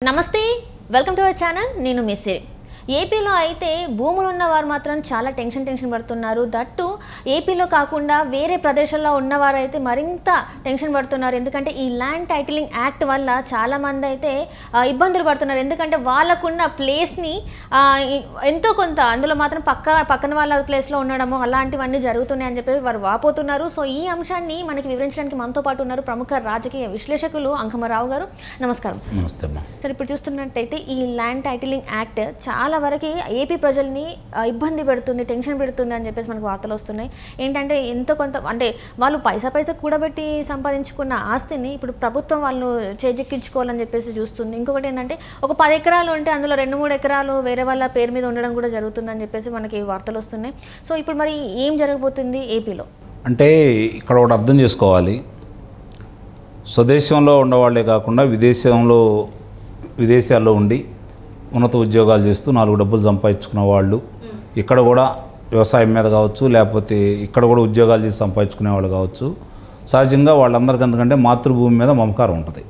నమస్తే welcome to our channel నేను మిస్సిరి ఏపీలో అయితే భూములు ఉన్నవారు మాత్రం చాలా టెన్షన్ పడుతున్నారు దట్టు ఏపీలో కాకుండా వేరే ప్రదేశాల్లో ఉన్నవారు అయితే మరింత టెన్షన్ పడుతున్నారు ఎందుకంటే ఈ ల్యాండ్ టైటిలింగ్ యాక్ట్ వల్ల చాలా మంది అయితే ఇబ్బందులు పడుతున్నారు ఎందుకంటే వాళ్ళకున్న ప్లేస్ని ఎంతో కొంత అందులో మాత్రం పక్కన వాళ్ళ ప్లేస్లో ఉండడము అలాంటివన్నీ జరుగుతున్నాయి అని చెప్పి వారు వాపోతున్నారు సో ఈ అంశాన్ని మనకి వివరించడానికి మనతో పాటు ఉన్నారు ప్రముఖ రాజకీయ విశ్లేషకులు అంకమరావు గారు నమస్కారం సార్. నమస్తే. సార్ ఇప్పుడు చూస్తున్నట్టయితే ఈ ల్యాండ్ టైటిలింగ్ యాక్ట్ చాలా వరకు ఏపీ ప్రజల్ని ఇబ్బంది పెడుతుంది టెన్షన్ పెడుతుంది అని చెప్పేసి మనకు వార్తలు వస్తున్నాయి ఏంటంటే ఎంతో కొంత అంటే వాళ్ళు పైసా కూడబెట్టి సంపాదించుకున్న ఆస్తిని ఇప్పుడు ప్రభుత్వం వాళ్ళు చేజెక్కించుకోవాలని చెప్పేసి చూస్తుంది ఇంకొకటి ఏంటంటే ఒక 10 ఎకరాలు ఉంటే అందులో 2-3 ఎకరాలు వేరే వాళ్ళ పేరు మీద ఉండడం కూడా జరుగుతుందని చెప్పేసి మనకి వార్తలు వస్తున్నాయి సో ఇప్పుడు మరి ఏం జరగబోతుంది ఏపీలో అంటే ఇక్కడ ఒకటి అర్థం చేసుకోవాలి స్వదేశంలో ఉండవాళ్లే కాకుండా విదేశాల్లో ఉండి ఉన్నత ఉద్యోగాలు చేస్తూ 4 డబ్బులు సంపాదించుకున్న వాళ్ళు ఇక్కడ కూడా వ్యవసాయం మీద కావచ్చు లేకపోతే ఇక్కడ కూడా ఉద్యోగాలు చేసి సంపాదించుకునే వాళ్ళు కావచ్చు సహజంగా వాళ్ళందరికంతకంటే మాతృభూమి మీద మమకారం ఉంటుంది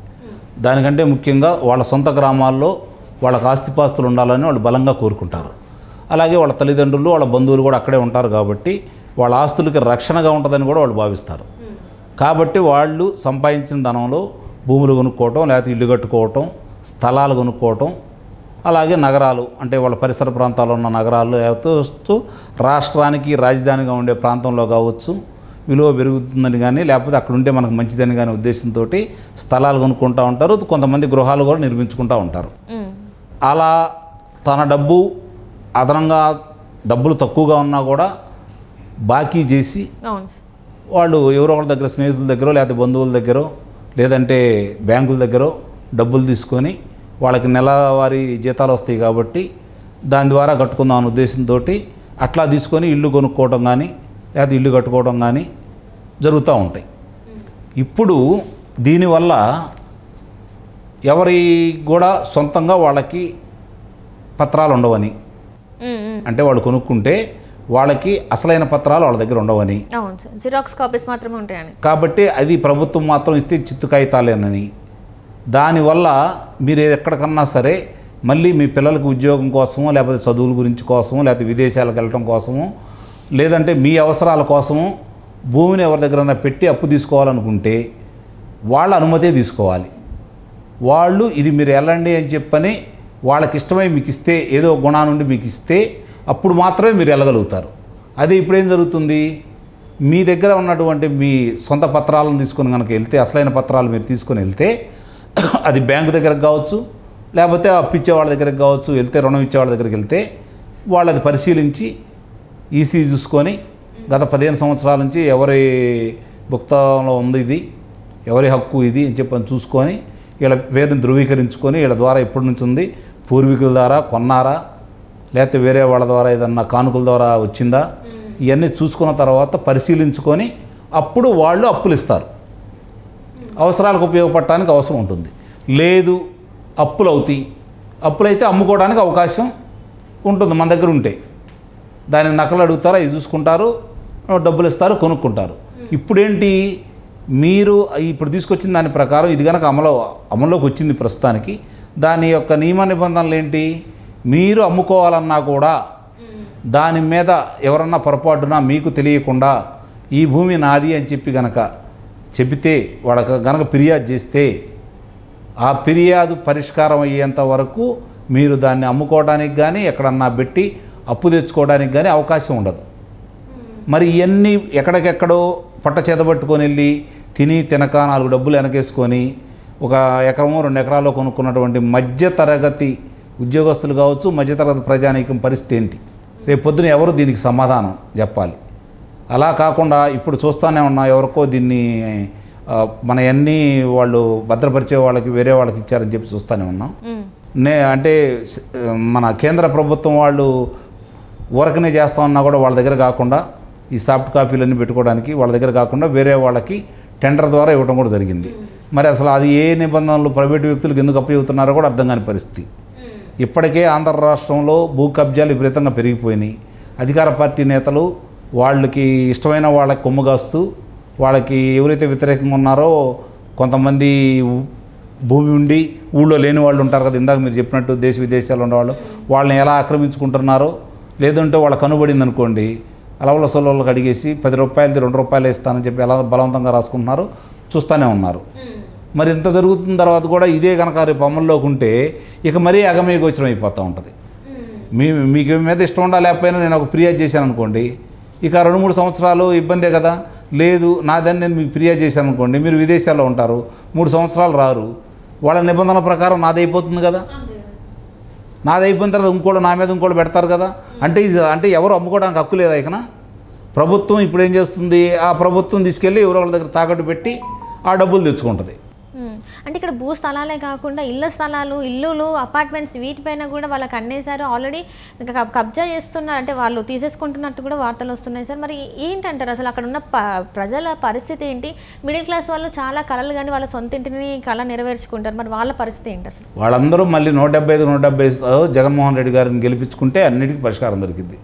దానికంటే ముఖ్యంగా వాళ్ళ సొంత గ్రామాల్లో వాళ్ళకి ఆస్తిపాస్తులు ఉండాలని వాళ్ళు బలంగా కోరుకుంటారు అలాగే వాళ్ళ తల్లిదండ్రులు వాళ్ళ బంధువులు కూడా అక్కడే ఉంటారు కాబట్టి వాళ్ళ ఆస్తులకి రక్షణగా ఉంటుందని కూడా వాళ్ళు భావిస్తారు కాబట్టి వాళ్ళు సంపాదించిన ధనంలో భూములు కొనుక్కోవటం లేకపోతే ఇల్లు కట్టుకోవటం స్థలాలు కొనుక్కోవటం అలాగే నగరాలు అంటే వాళ్ళ పరిసర ప్రాంతాల్లో ఉన్న నగరాలు లేకపోతే రాష్ట్రానికి రాజధానిగా ఉండే ప్రాంతంలో కావచ్చు విలువ పెరుగుతుందని కానీ లేకపోతే అక్కడ ఉంటే మనకు మంచిదని కానీ ఉద్దేశంతో స్థలాలు కొనుక్కుంటూ ఉంటారు కొంతమంది గృహాలు కూడా నిర్మించుకుంటూ ఉంటారు అలా తన డబ్బు అదనంగా డబ్బులు తక్కువగా ఉన్నా కూడా బాకీ చేసి వాళ్ళు ఎవరో ఒకరి దగ్గర స్నేహితుల దగ్గర లేకపోతే బంధువుల దగ్గర లేదంటే బ్యాంకుల దగ్గర డబ్బులు తీసుకొని వాళ్ళకి నెలవారీ జీతాలు వస్తాయి కాబట్టి దాని ద్వారా కట్టుకుందాం అనే ఉద్దేశంతో అట్లా తీసుకొని ఇల్లు కొనుక్కోవడం కానీ లేకపోతే ఇల్లు కట్టుకోవడం కానీ జరుగుతూ ఉంటాయి ఇప్పుడు దీనివల్ల ఎవరి కూడా సొంతంగా వాళ్ళకి పత్రాలు ఉండవని అంటే వాళ్ళు కొనుక్కుంటే వాళ్ళకి అసలైన పత్రాలు వాళ్ళ దగ్గర ఉండవని జిరాక్స్ కాపీస్ మాత్రమే ఉంటాయని కాబట్టి అది ప్రభుత్వం మాత్రం ఇస్తే చిత్తు కాగితాలేనని దానివల్ల మీరు ఎక్కడికన్నా సరే మళ్ళీ మీ పిల్లలకు ఉద్యోగం కోసమో లేకపోతే చదువుల గురించి కోసమో లేకపోతే విదేశాలకు వెళ్ళటం కోసమో లేదంటే మీ అవసరాల కోసమో భూమిని ఎవరి దగ్గరైనా పెట్టి అప్పు తీసుకోవాలనుకుంటే వాళ్ళ అనుమతే తీసుకోవాలి వాళ్ళు ఇది మీరు వెళ్ళండి అని చెప్పని వాళ్ళకి ఇష్టమై మీకు ఇస్తే ఏదో గుణా నుండి మీకు ఇస్తే అప్పుడు మాత్రమే మీరు వెళ్ళగలుగుతారు అదే ఇప్పుడేం జరుగుతుంది మీ దగ్గర ఉన్నటువంటి మీ సొంత పత్రాలను తీసుకొని కనుక వెళ్తే అసలైన పత్రాలు మీరు తీసుకొని వెళ్తే అది బ్యాంకు దగ్గరకు కావచ్చు లేకపోతే అప్పు ఇచ్చే వాళ్ళ దగ్గరకు కావచ్చు వెళ్తే రుణం ఇచ్చే వాళ్ళ దగ్గరికి వెళ్తే వాళ్ళు అది పరిశీలించి ఈసీ చూసుకొని గత 15 సంవత్సరాల నుంచి ఎవరి భుక్తంలో ఉంది ఇది ఎవరి హక్కు ఇది అని చెప్పని చూసుకొని వీళ్ళ పేరుని ధృవీకరించుకొని వీళ్ళ ద్వారా ఎప్పటి నుంచి ఉంది పూర్వీకుల ద్వారా కొన్నారా లేకపోతే వేరే వాళ్ళ ద్వారా ఏదన్నా కానుకల ద్వారా వచ్చిందా ఇవన్నీ చూసుకున్న తర్వాత పరిశీలించుకొని అప్పుడు వాళ్ళు అప్పులు ఇస్తారు అవసరాలకు ఉపయోగపడటానికి అవసరం ఉంటుంది లేదు అప్పులు అవుతాయి అప్పులైతే అమ్ముకోవడానికి అవకాశం ఉంటుంది మన దగ్గర ఉంటే దానికి నకలు అడుగుతారు అవి చూసుకుంటారు డబ్బులు ఇస్తారు కొనుక్కుంటారు ఇప్పుడేంటి మీరు ఇప్పుడు తీసుకొచ్చిన దాని ప్రకారం ఇది కనుక అమల్లోకి వచ్చింది ప్రస్తుతానికి దాని యొక్క నియమ నిబంధనలు ఏంటి మీరు అమ్ముకోవాలన్నా కూడా దాని మీద ఎవరన్నా పొరపాటున మీకు తెలియకుండా ఈ భూమి నాది అని చెప్పి గనక చెబితే వాళ్ళకి గనక ఫిర్యాదు చేస్తే ఆ ఫిర్యాదు పరిష్కారం అయ్యేంత వరకు మీరు దాన్ని అమ్ముకోవడానికి కానీ ఎక్కడన్నా పెట్టి అప్పు తెచ్చుకోవడానికి కానీ అవకాశం ఉండదు మరి ఇవన్నీ ఎక్కడికెక్కడో పట్ట చేతబట్టుకొని వెళ్ళి తినక 4 డబ్బులు వెనకేసుకొని 1 ఎకరమో 2 ఎకరాల్లో కొనుక్కున్నటువంటి మధ్యతరగతి ఉద్యోగస్తులు కావచ్చు మధ్యతరగతి ప్రజానీకం పరిస్థితి ఏంటి రేపు పొద్దున ఎవరు దీనికి సమాధానం చెప్పాలి అలా కాకుండా ఇప్పుడు చూస్తూనే ఉన్నా ఎవరికో దీన్ని మన అన్నీ వాళ్ళు భద్రపరిచే వాళ్ళకి వేరే వాళ్ళకి ఇచ్చారని చెప్పి చూస్తూనే ఉన్నాం అంటే మన కేంద్ర ప్రభుత్వం వాళ్ళు ఊరకనే చేస్తామన్నా కూడా వాళ్ళ దగ్గర కాకుండా ఈ సాఫ్ట్ కాపీలన్నీ పెట్టుకోవడానికి వాళ్ళ దగ్గర కాకుండా వేరే వాళ్ళకి టెండర్ ద్వారా ఇవ్వడం కూడా జరిగింది మరి అసలు అది ఏ నిబంధనలు ప్రైవేటు వ్యక్తులకు ఎందుకు అప్పచెబుతున్నారో కూడా అర్థం కాని పరిస్థితి ఇప్పటికే ఆంధ్ర రాష్ట్రంలో భూ కబ్జాలు విపరీతంగా పెరిగిపోయినాయి అధికార పార్టీ నేతలు వాళ్ళకి ఇష్టమైన వాళ్ళకి కొమ్ము కాస్తూ వాళ్ళకి ఎవరైతే వ్యతిరేకంగా ఉన్నారో కొంతమంది భూమి ఉండి ఊళ్ళో లేని వాళ్ళు ఉంటారు కదా, ఇందాక మీరు చెప్పినట్టు దేశ విదేశాల్లో ఉన్నవాళ్ళు, వాళ్ళని ఎలా ఆక్రమించుకుంటున్నారో, లేదంటే వాళ్ళ కనుబడింది అనుకోండి అలవల సొల్లకి అడిగేసి 10 రూపాయలది 2 రూపాయలు ఇస్తానని చెప్పి ఎలా బలవంతంగా రాసుకుంటున్నారు చూస్తూనే ఉన్నారు. మరి ఇంత జరుగుతున్న తర్వాత కూడా ఇదే కనుక రేపు అమల్లోకి ఉంటే ఇక మరీ అగమ్య గోచరం అయిపోతూ ఉంటుంది. మీకు మీద ఇష్టం ఉండా లేకపోయినా నేను ఒక ఫిర్యాదు చేశాను అనుకోండి, ఇక 2-3 సంవత్సరాలు ఇబ్బందే కదా. లేదు నాదని నేను మీకు ఫిర్యాదు చేశాను అనుకోండి, మీరు విదేశాల్లో ఉంటారు, 3 సంవత్సరాలు రారు, వాళ్ళ నిబంధనల ప్రకారం నాది అయిపోతుంది కదా. నాది అయిపోయిన తర్వాత ఇంకోటి నా మీద ఇంకోటి పెడతారు కదా. అంటే ఎవరు అమ్ముకోవడానికి హక్కు లేదా? ఇకనా ప్రభుత్వం ఇప్పుడు ఏం చేస్తుంది, ఆ ప్రభుత్వం తీసుకెళ్ళి ఎవరో వాళ్ళ దగ్గర తాకట్టు పెట్టి ఆ డబ్బులు తెచ్చుకుంటుంది. అంటే ఇక్కడ భూ స్థలాలే కాకుండా ఇళ్ళ స్థలాలు, ఇల్లులు, అపార్ట్మెంట్స్ వీటిపైన కూడా వాళ్ళకి అన్నేసారు ఆల్రెడీ కబ్జా చేస్తున్నారు, అంటే వాళ్ళు తీసేసుకుంటున్నట్టు కూడా వార్తలు వస్తున్నాయి సార్. మరి ఏంటంటారు అసలు అక్కడ ఉన్న ప్రజల పరిస్థితి ఏంటి? మిడిల్ క్లాస్ వాళ్ళు చాలా కళలు కానీ వాళ్ళ సొంత ఇంటిని కళ నెరవేర్చుకుంటారు, మరి వాళ్ళ పరిస్థితి ఏంటి అసలు? వాళ్ళందరూ మళ్ళీ 175 జగన్మోహన్ రెడ్డి గారిని గెలిపించుకుంటే అన్నిటికీ పరిష్కారం దొరికింది.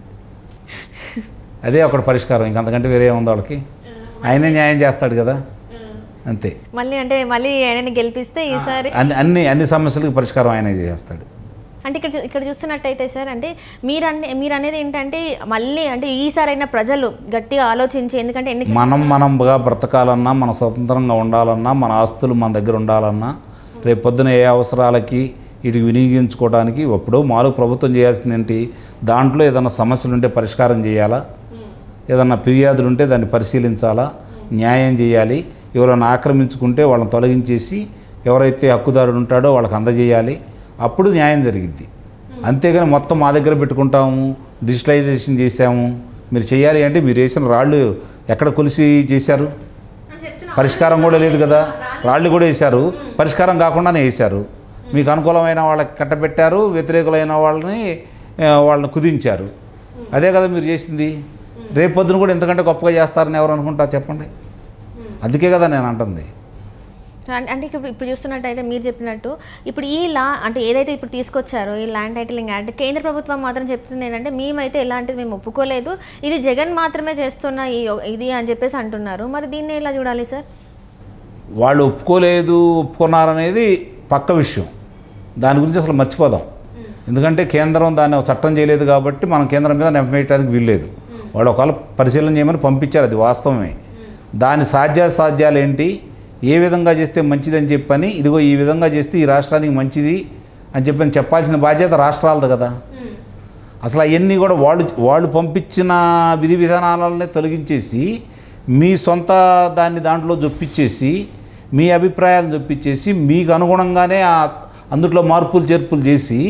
అదే ఒకటి పరిష్కారం, ఇంకంతకంటే వేరే ఉంది వాళ్ళకి. ఆయనే న్యాయం చేస్తాడు కదా, అంతే. మళ్ళీ ఆయనని గెలిపిస్తే ఈసారి అన్ని సమస్యలకు పరిష్కారం ఆయనే చేస్తాడు. అంటే ఇక్కడ చూస్తున్నట్టయితే సార్, అంటే మీరు అనేది ఏంటంటే మళ్ళీ అంటే ఈసారి అయినా ప్రజలు గట్టిగా ఆలోచించి, ఎందుకంటే మనంగా బ్రతకాలన్నా, మన స్వతంత్రంగా ఉండాలన్నా, మన ఆస్తులు మన దగ్గర ఉండాలన్నా, రేపు పొద్దున ఏ అవసరాలకి వీటికి వినియోగించుకోవడానికి ఎప్పుడో మామూలు ప్రభుత్వం చేయాల్సింది ఏంటి, దాంట్లో ఏదైనా సమస్యలు ఉంటే పరిష్కారం చేయాలా, ఏదన్నా ఫిర్యాదులు ఉంటే దాన్ని పరిశీలించాలా, న్యాయం చేయాలి. ఎవరైనా ఆక్రమించుకుంటే వాళ్ళని తొలగించేసి ఎవరైతే హక్కుదారుడు ఉంటాడో వాళ్ళకి అందజేయాలి, అప్పుడు న్యాయం జరిగిద్ది. అంతేగాని మొత్తం మా దగ్గర పెట్టుకుంటాము, డిజిటలైజేషన్ చేశాము, మీరు చేయాలి అంటే మీరు వేసిన రాళ్ళు ఎక్కడ కొలిసి చేశారు? పరిష్కారం కూడా లేదు కదా. రాళ్ళు కూడా వేశారు, పరిష్కారం కాకుండానే వేశారు. మీకు అనుకూలమైన వాళ్ళకి కట్టబెట్టారు, వ్యతిరేకులైన వాళ్ళని కుదించారు. అదే కదా మీరు చేసింది. రేపొద్దున కూడా ఎంతకంటే గొప్పగా చేస్తారని ఎవరు అనుకుంటారు చెప్పండి? అందుకే కదా నేను అంటుంది. అంటే ఇప్పుడు చూస్తున్నట్టయితే మీరు చెప్పినట్టు ఇప్పుడు ఈ లా అంటే ఏదైతే ఇప్పుడు తీసుకొచ్చారో ఈ ల్యాండ్ టైటిలింగ్ యాక్ట్, కేంద్ర ప్రభుత్వం మాత్రం చెప్తుంది ఏంటంటే మేమైతే ఎలాంటిది మేము ఒప్పుకోలేదు, ఇది జగన్ మాత్రమే చేస్తున్న ఇది అని చెప్పేసి అంటున్నారు. మరి దీన్ని ఎలా చూడాలి సార్? వాళ్ళు ఒప్పుకున్నారనేది పక్క విషయం, దాని గురించి అసలు మర్చిపోదాం. ఎందుకంటే కేంద్రం దాన్ని చట్టం చేయలేదు కాబట్టి మనం కేంద్రం మీద నెంపేయడానికి వీల్లేదు. వాళ్ళు ఒకవేళ పరిశీలన చేయమని పంపించారు, అది వాస్తవమే. దాని సాధ్యాసాధ్యాలు ఏంటి, ఏ విధంగా చేస్తే మంచిదని చెప్పని, ఇదిగో ఈ విధంగా చేస్తే ఈ రాష్ట్రానికి మంచిది అని చెప్పాల్సిన బాధ్యత రాష్ట్రాలది కదా. అసలు అవన్నీ కూడా వాళ్ళు పంపించిన విధి విధానాలనే తొలగించేసి మీ సొంత దాంట్లో జొప్పించేసి మీ అభిప్రాయాలు జొప్పించేసి మీకు అనుగుణంగానే అందులో మార్పులు చేర్పులు చేసి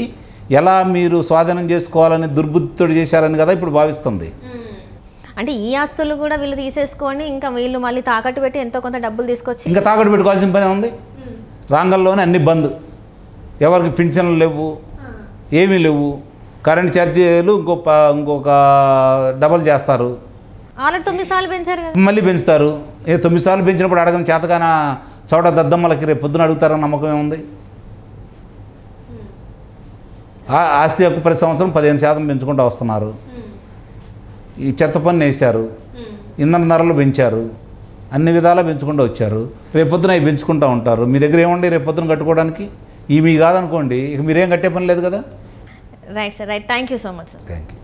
ఎలా మీరు స్వాధీనం చేసుకోవాలని దుర్బుద్ధితో చేశారని కదా ఇప్పుడు భావిస్తుంది. అంటే ఈ ఆస్తులు కూడా వీళ్ళు తీసేసుకొని ఇంకా వీళ్ళు మళ్ళీ తాకట్టు పెట్టి ఎంతో కొంత డబ్బులు తీసుకొచ్చి ఇంకా తాకట్టు పెట్టుకోవాల్సిన పని ఉంది. రాంగల్లోనే అన్ని బంద్, ఎవరికి పింఛన్లు లేవు, ఏమీ లేవు. కరెంట్ ఛార్జీలు ఇంకొక డబల్ చేస్తారు. ఆల్రెడీ 9 సార్లు పెంచారు కదా, మళ్ళీ పెంచుతారు. 9 సార్లు పెంచినప్పుడు అడగని చేతగాన చోట దద్దమ్మలకి రేపు పొద్దున అడుగుతారని నమ్మకం ఏముంది? ఆస్తి హక్కు ప్రతి సంవత్సరం 15% పెంచుకుంటూ వస్తున్నారు. ఈ చెత్త పన్ను వేశారు, ఇంధన ధరలు పెంచారు, అన్ని విధాలా పెంచుకుంటూ వచ్చారు. రేపొద్దున అవి పెంచుకుంటూ ఉంటారు. మీ దగ్గర ఏముండి రేపొద్దున కట్టుకోవడానికి? మీ కాదనుకోండి, ఇక మీరేం కట్టే పని లేదు కదా. Right sir, right. Thank you so much sir. Thank you.